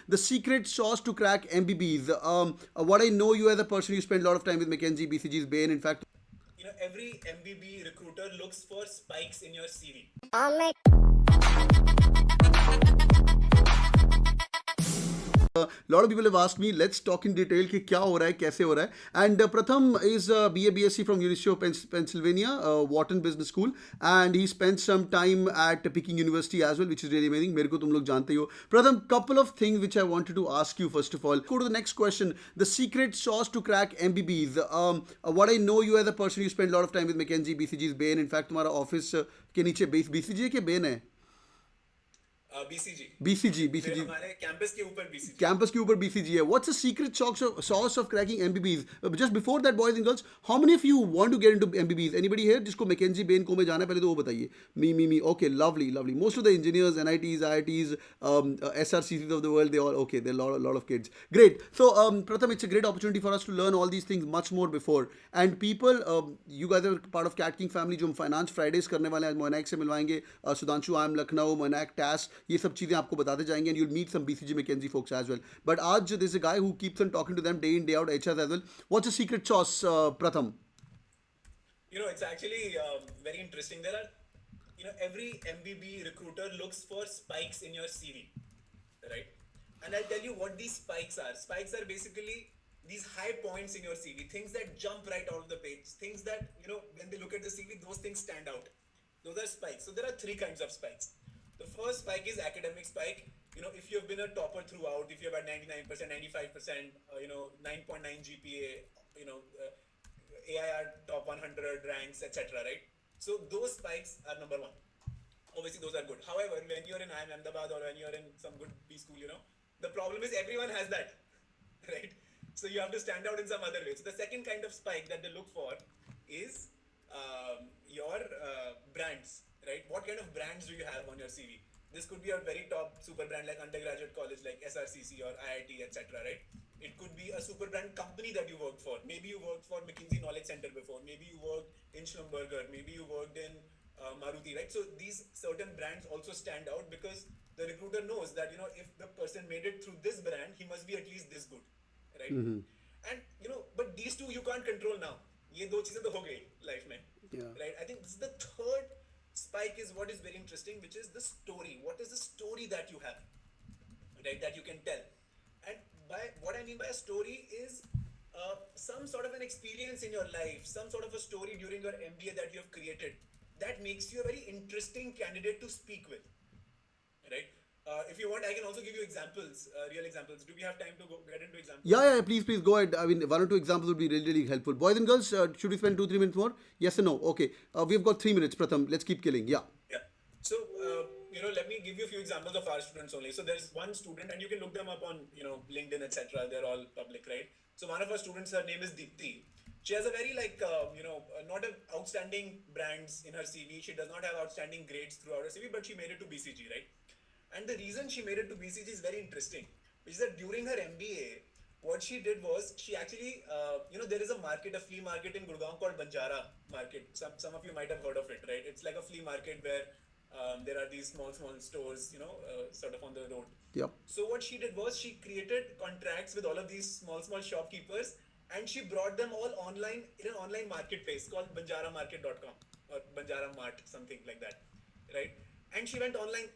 the secret sauce to crack MBBs. What I know you as a person, you spend a lot of time with McKinsey, BCG's, Bain. In fact, every MBB recruiter looks for spikes in your CV. a lot of people have asked me, let's talk in detail कि क्या हो रहा है, कैसे हो रहा है. And Pratham is BA BSc from University of Pennsylvania, Wharton Business School, and he spent some time at Peking University as well, which is really amazing. मेरे को तुम लोग जानते ही हो. Pratham, couple of things which I wanted to ask you first of all. Go to the next question. The secret sauce to crack MBBs. What I know you as a person, you spend a lot of time with McKinsey, BCG's, Bain. In fact, तुम्हारा office के नीचे BCG है कि Bain है? BCG हमारे campus के ऊपर BCG. Campus के ऊपर BCG है. What's the secret sauce of cracking MBBs? Just before that, boys and girls, how many of you want to get into MBBs? Anybody here जिसको McKinsey, Bain को में जाना है, पहले तो वो बताइए. Me. Okay, lovely. Most of the engineers, NITs, IITs, SRCCs of the world, they all okay. There are a lot of kids. Great. So Pratham, it's a great opportunity for us to learn all these things much more before. And people, you guys are part of CATKing family, जो हम Finance Fridays करने वाले हैं. मोनाक से मिलवाएंगे. Sudhanshu, IIM Lucknow, मोनाक, TAS, ये सब चीज़ें आपको बताते जाएंगे. And you'll meet some BCG McKinsey folks as well. But आज there's a guy who keeps on talking to them day in day out, HRs as well. What's the secret sauce, Pratham? It's actually very interesting. There are, every MBB recruiter looks for spikes in your CV, right? And I'll tell you what these spikes are. Spikes are basically these high points in your CV, things that jump right out of the page, things that, when they look at the CV, those things stand out. Those are spikes. So there are three kinds of spikes. The first spike is academic spike. If you've been a topper throughout, if you've had 99%, 95%, 9.9 GPA, AIR top 100 ranks, etc., right? So those spikes are number one. Obviously, those are good. However, when you're in IIM Ahmedabad or when you're in some good B school, the problem is everyone has that, right? So you have to stand out in some other way. So the second kind of spike that they look for is your brands, right? What kind of brands do you have on your CV? This could be a very top super brand like undergraduate college like SRCC or IIT, etc., right? It could be a super brand company that you worked for. Maybe you worked for McKinsey Knowledge Center before. Maybe you worked in Schlumberger. Maybe you worked in Maruti, right? So these certain brands also stand out because the recruiter knows that, if the person made it through this brand, he must be at least this good, right? Mm-hmm. And, but these two you can't control now. ये दो चीजें तो हो गई life में, right? I think this is the third spike is what is very interesting, which is the story. What is the story that you have, right? That you can tell. And by what I mean by a story is some sort of an experience in your life, some sort of a story during your MBA that you have created that makes you a very interesting candidate to speak with, right? If you want, I can also give you examples, real examples. Do we have time to get into examples? Yeah, please go ahead. I mean, one or two examples would be really helpful. Boys and girls, should we spend 2-3 minutes more? Yes or no? Okay. We've got 3 minutes, Pratham. Let's keep killing. Yeah. So, let me give you a few examples of our students only. So there's one student, and you can look them up on, LinkedIn, etc. They're all public, right? So one of our students, her name is Deepti. She has a very not an outstanding brands in her CV. She does not have outstanding grades throughout her CV, but she made it to BCG, right? And the reason she made it to BCG is very interesting, which is that during her MBA, what she did was she actually, there is a market, a flea market in Gurgaon called Banjara Market. Some of you might have heard of it, right? It's like a flea market where there are these small stores, sort of on the road. Yep. So what she did was she created contracts with all of these small shopkeepers, and she brought them all online in an online marketplace called banjaramarket.com or Banjara Mart, something like that, right? And she went online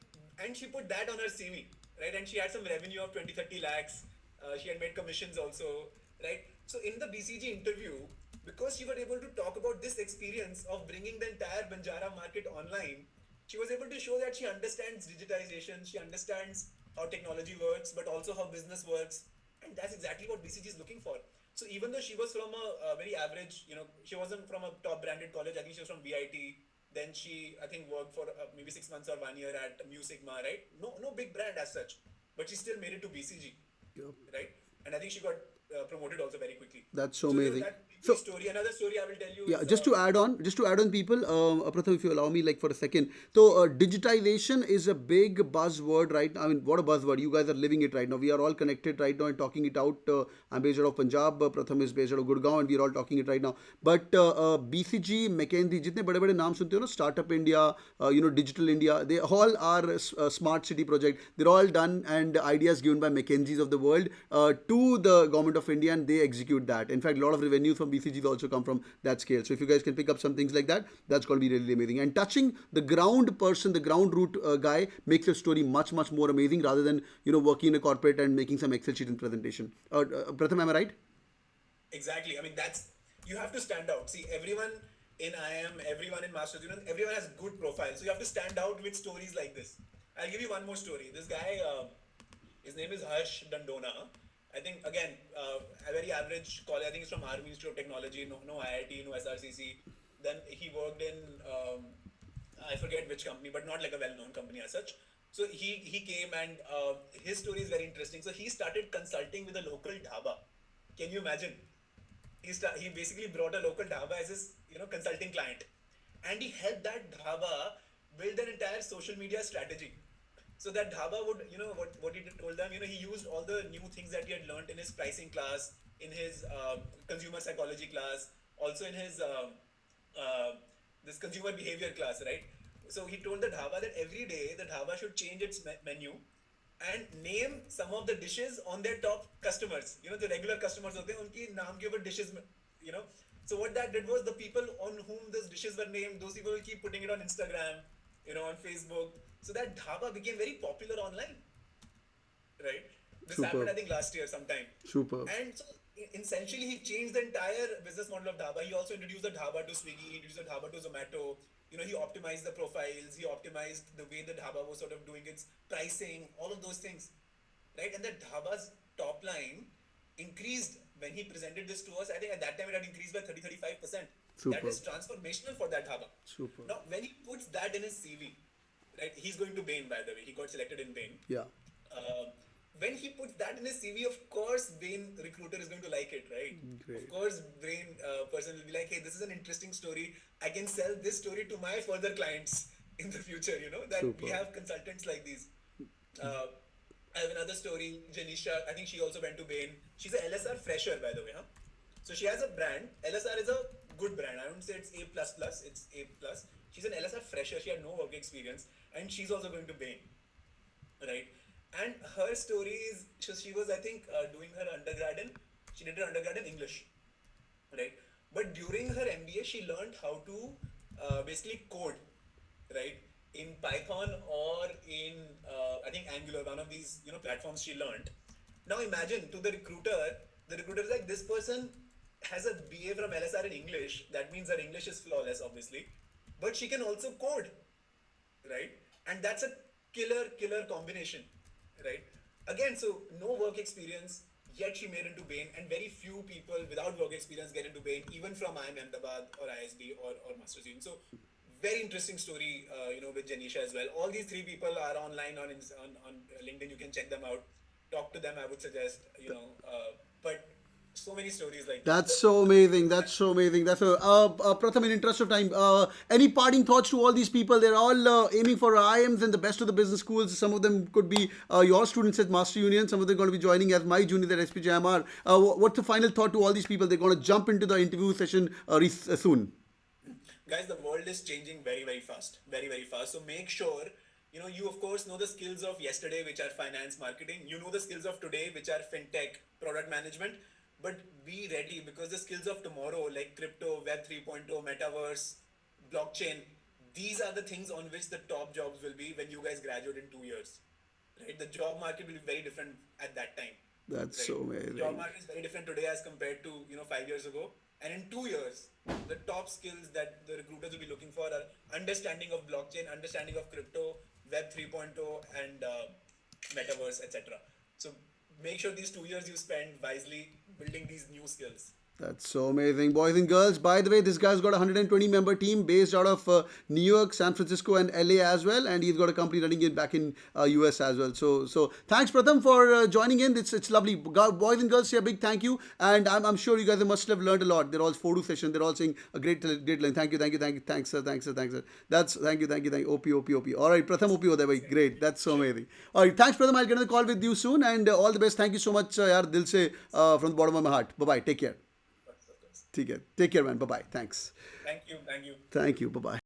and she put that on her CV, right? And she had some revenue of 20-30 lakhs. She had made commissions also, right? So in the BCG interview, because she was able to talk about this experience of bringing the entire Banjara market online, she was able to show that she understands digitization, she understands how technology works, but also how business works. And that's exactly what BCG is looking for. So even though she was from a very average, she wasn't from a top branded college, I think she was from VIT. Then she, I think, worked for maybe 6 months or 1 year at Mu Sigma, right? No big brand as such, but she still made it to BCG, right? And I think she got promoted also very quickly. That's so So you know amazing. that So story. Another story I will tell you yeah, is just to add on, people, Pratham, if you allow me, like for a second. So digitization is a big buzzword right now. I mean, what a buzzword! You guys are living it right now. We are all connected right now and talking it out. I'm based out of Punjab. Pratham is based out of Gurgaon, and we are all talking it right now. But BCG, McKinsey, जितने बड़े बड़े नाम सुनते हो ना, Startup India, Digital India, they all are smart city project. They're all done and ideas given by McKinsey's of the world to the government of India, and they execute that. In fact, a lot of revenue from BCGs also come from that scale. So if you guys can pick up some things like that, that's going to be really amazing. And touching the ground person, the ground root guy, makes your story much more amazing rather than working in a corporate and making some Excel sheet and presentation. Pratham, am I right? exactly. I mean, that's you have to stand out. See, everyone in IIM, everyone in Masters, everyone has good profiles. So you have to stand out with stories like this. I'll give you one more story. This guy, his name is Harsh Dandona. I think again, a very average college. I think he's from Army Institute of Technology. No IIT, no SRCC. Then he worked in I forget which company, but not like a well-known company as such. So he came and his story is very interesting. So he started consulting with a local dhaba. Can you imagine? He basically brought a local dhaba as his consulting client, and he helped that dhaba build an entire social media strategy. So that dhaba would what he told them, he used all the new things that he had learned in his pricing class, in his consumer psychology class, also in his this consumer behavior class, right? So he told the dhaba that every day the dhaba should change its menu and name some of the dishes on their top customers. The regular customers hote hain, unki naam ke upar dishes, you know. So what that did was the people on whom those dishes were named, those people will keep putting it on Instagram, on Facebook. So that dhaba became very popular online, right? This happened, I think, last year sometime. Superb. And so essentially, he changed the entire business model of dhaba. He also introduced the dhaba to Swiggy, he introduced the dhaba to Zomato. He optimized the profiles, he optimized the way the dhaba was sort of doing its pricing, all of those things, right? And the dhaba's top line increased when he presented this to us. I think at that time it had increased by 30-35%. That is transformational for that dhaba. Super. Now, when he puts that in his CV, right? He's going to Bain, by the way. He got selected in Bain. Yeah. When he puts that in his CV, of course, Bain recruiter is going to like it, right? Great. Of course, Bain person will be like, hey, this is an interesting story. I can sell this story to my further clients in the future, that we have consultants like these. I have another story, Janisha, I think she also went to Bain. She's a LSR fresher, by the way, huh? So she has a brand. LSR is a good brand. I wouldn't say it's A++, it's A+. She's an LSR fresher. She had no work experience. And she's also going to Bain, right? And her story is, she was, I think, doing her undergrad she did her undergrad in English, right? But during her MBA, she learned how to basically code, right? In Python or in, I think, Angular, one of these, platforms she learned. Now imagine to the recruiter is like, this person has a BA from LSR in English. That means her English is flawless, obviously. But she can also code, right? And that's a killer combination, right? Again, so no work experience, yet she made into Bain, and very few people without work experience get into Bain, even from IIM Ahmedabad or ISB or Masters Union. So very interesting story, with Janisha as well. All these three people are online on LinkedIn. You can check them out. Talk to them, I would suggest, but so many stories like That's so amazing. That's so amazing. That's so. Pratham, in interest of time, any parting thoughts to all these people? They're all aiming for IIMs and the best of the business schools. Some of them could be your students at Master Union. Some of them are going to be joining as my juniors at SPJain. What's the final thought to all these people? They're going to jump into the interview session soon. Guys, the world is changing very fast, very fast. So make sure you of course know the skills of yesterday, which are finance, marketing. You know the skills of today, which are fintech, product management. But be ready, because the skills of tomorrow, like crypto, Web 3.0, metaverse, blockchain, these are the things on which the top jobs will be when you guys graduate in 2 years, right? The job market will be very different at that time. That's right? so amazing. The job market is very different today as compared to 5 years ago. And in 2 years, the top skills that the recruiters will be looking for are understanding of blockchain, understanding of crypto, Web 3.0, and metaverse, etc. So make sure these 2 years you spend wisely building these new skills. That's so amazing, boys and girls. By the way, this guy's got a 120 member team based out of New York, San Francisco, and LA as well, and he's got a company running it back in US as well. So thanks, Pratham, for joining in. It's lovely, boys and girls. Say a big thank you, and I'm sure you guys must have learned a lot. They're all photo session. They're all saying a great line. Thank you, thanks, sir. That's thank you. OP. All right, Pratham OP होता है भाई. Great. That's so amazing. All right, thanks, Pratham. I'll get on the call with you soon, and all the best. Thank you so much, यार दिल से from the bottom of my heart. Bye bye. Take care. ठीक है. Take care, man. Bye bye. Thanks. Thank you. Thank you. Bye bye.